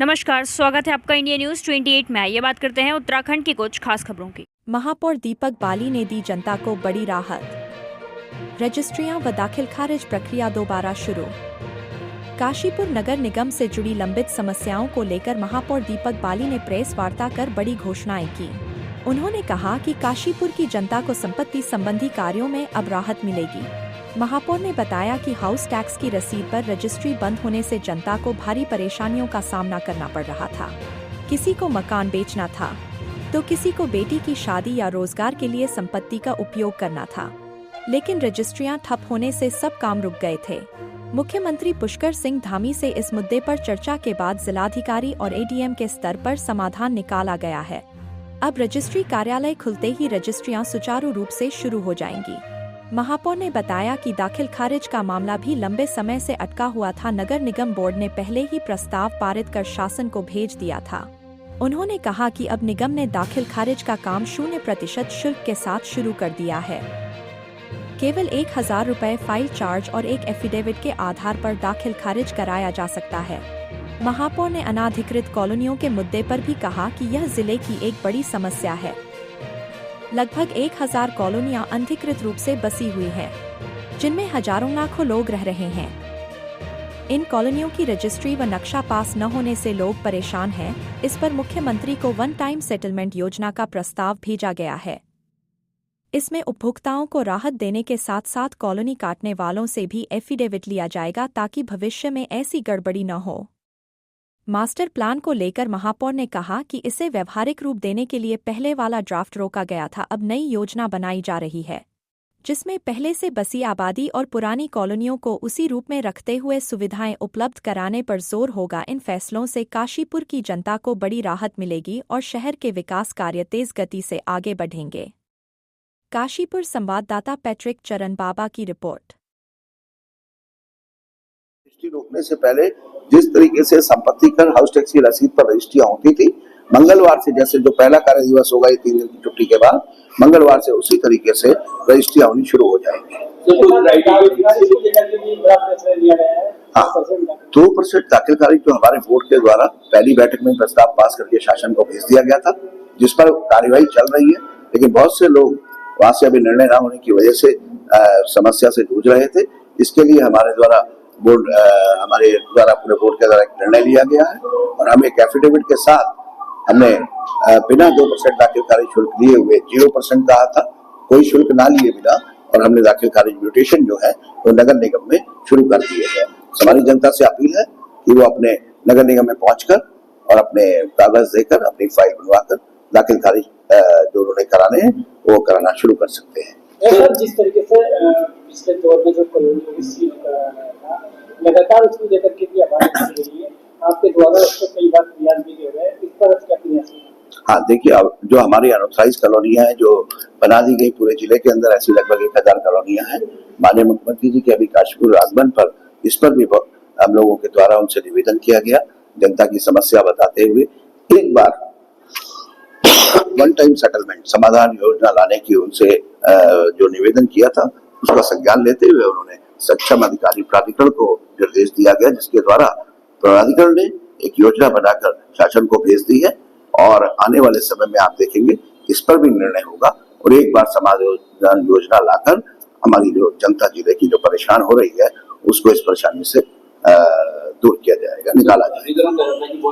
नमस्कार, स्वागत है आपका इंडिया न्यूज 28 में। ये बात करते हैं उत्तराखंड की कुछ खास खबरों की। महापौर दीपक बाली ने दी जनता को बड़ी राहत। रजिस्ट्रियां व दाखिल खारिज प्रक्रिया दोबारा शुरू। काशीपुर नगर निगम से जुड़ी लंबित समस्याओं को लेकर महापौर दीपक बाली ने प्रेस वार्ता कर बड़ी घोषणाएं की। उन्होंने कहा कि काशीपुर की जनता को संपत्ति संबंधी कार्यों में अब राहत मिलेगी। महापौर ने बताया कि हाउस टैक्स की रसीद पर रजिस्ट्री बंद होने से जनता को भारी परेशानियों का सामना करना पड़ रहा था। किसी को मकान बेचना था तो किसी को बेटी की शादी या रोजगार के लिए संपत्ति का उपयोग करना था, लेकिन रजिस्ट्रियां ठप होने से सब काम रुक गए थे। मुख्यमंत्री पुष्कर सिंह धामी से इस मुद्दे पर चर्चा के बाद जिलाधिकारी और एडीएम के स्तर पर समाधान निकाला गया है। अब रजिस्ट्री कार्यालय खुलते ही रजिस्ट्रियां सुचारू रूप से शुरू हो जाएंगी। महापौर ने बताया कि दाखिल खारिज का मामला भी लंबे समय से अटका हुआ था। नगर निगम बोर्ड ने पहले ही प्रस्ताव पारित कर शासन को भेज दिया था। उन्होंने कहा कि अब निगम ने दाखिल खारिज का काम 0% शुल्क के साथ शुरू कर दिया है। केवल 1000 रुपये फाइल चार्ज और एक एफिडेविट के आधार पर दाखिल खारिज कराया जा सकता है। महापौर ने अनाधिकृत कॉलोनियों के मुद्दे पर भी कहा कि यह जिले की एक बड़ी समस्या है। लगभग 1000 कॉलोनियां अनधिकृत रूप से बसी हुई हैं, जिनमें हजारों लाखों लोग रह रहे हैं। इन कॉलोनियों की रजिस्ट्री व नक्शा पास न होने से लोग परेशान हैं। इस पर मुख्यमंत्री को वन टाइम सेटलमेंट योजना का प्रस्ताव भेजा गया है। इसमें उपभोक्ताओं को राहत देने के साथ साथ कॉलोनी काटने वालों से भी एफिडेविट लिया जाएगा ताकि भविष्य में ऐसी गड़बड़ी न हो। मास्टर प्लान को लेकर महापौर ने कहा कि इसे व्यवहारिक रूप देने के लिए पहले वाला ड्राफ्ट रोका गया था। अब नई योजना बनाई जा रही है, जिसमें पहले से बसी आबादी और पुरानी कॉलोनियों को उसी रूप में रखते हुए सुविधाएं उपलब्ध कराने पर जोर होगा। इन फैसलों से काशीपुर की जनता को बड़ी राहत मिलेगी और शहर के विकास कार्य तेज गति से आगे बढ़ेंगे। काशीपुर संवाददाता पैट्रिक चरण बाबा की रिपोर्ट। रोकने से पहले जिस तरीके से संपत्ति कर हाउस टैक्स की रसीद पर रजिस्ट्रियां होती थी, मंगलवार से जैसे जो पहला कार्य दिवस होगा ये 3 दिन की छुट्टी के बाद, मंगलवार से उसी तरीके से रजिस्ट्रियां होनी शुरू हो जाएंगी। हाँ, 2% दाखिल खारिज जो हमारे बोर्ड के द्वारा पहली बैठक में प्रस्ताव पास करके शासन को भेज दिया गया था, जिस पर कार्यवाही चल रही है, लेकिन बहुत से लोग वहां से अभी निर्णय न होने की वजह से समस्या से जूझ रहे थे। इसके लिए हमारे द्वारा पूरे बोर्ड के द्वारा एक निर्णय लिया गया है और हम एक एफिडेविट के साथ हमने बिना 2% दाखिल खारिज शुल्क लिए हुए 0% कहा था, कोई शुल्क ना लिए बिना, और हमने दाखिल खारिज म्यूटेशन जो है वो नगर निगम में शुरू कर दिए हैं। हमारी जनता से अपील है कि वो अपने नगर निगम में पहुंचकर और अपने कागज देकर अपनी फाइल बनवाकर दाखिल खारिज जो उन्होंने कराने हैं वो कराना शुरू कर सकते हैं। सर, जिस तरीके से पिछले दौर में जो कॉलोनी लगातार उसको लेकर के भी आवाज उठ रही है, आपके द्वारा उसको कई बार प्रयास भी किए गए, इस पर क्या प्रयास है? हाँ, देखिए, अब जो हमारी अनऑथराइज्ड कॉलोनियां हैं जो बना दी गई पूरे जिले के अंदर, ऐसी लगभग 1000 कॉलोनियां हैं। माननीय मुख्यमंत्री जी के अभी काशीपुर आगमन पर इस पर भी हम लोगों के द्वारा उनसे निवेदन किया गया, जनता की समस्या बताते हुए एक बार वन टाइम सेटलमेंट समाधान योजना लाने की उनसे जो निवेदन किया था उसका संज्ञान लेते हुए उन्होंने सक्षम अधिकारी प्राधिकरण को निर्देश दिया गया, जिसके द्वारा प्राधिकरण ने एक योजना बनाकर शासन को भेज दी है और आने वाले समय में आप देखेंगे इस पर भी निर्णय होगा और एक बार समाधान योजना लाकर हमारी जो जनता जिले की जो परेशान हो रही है उसको इस परेशानी से दूर किया जाएगा, निकाला जाएगा।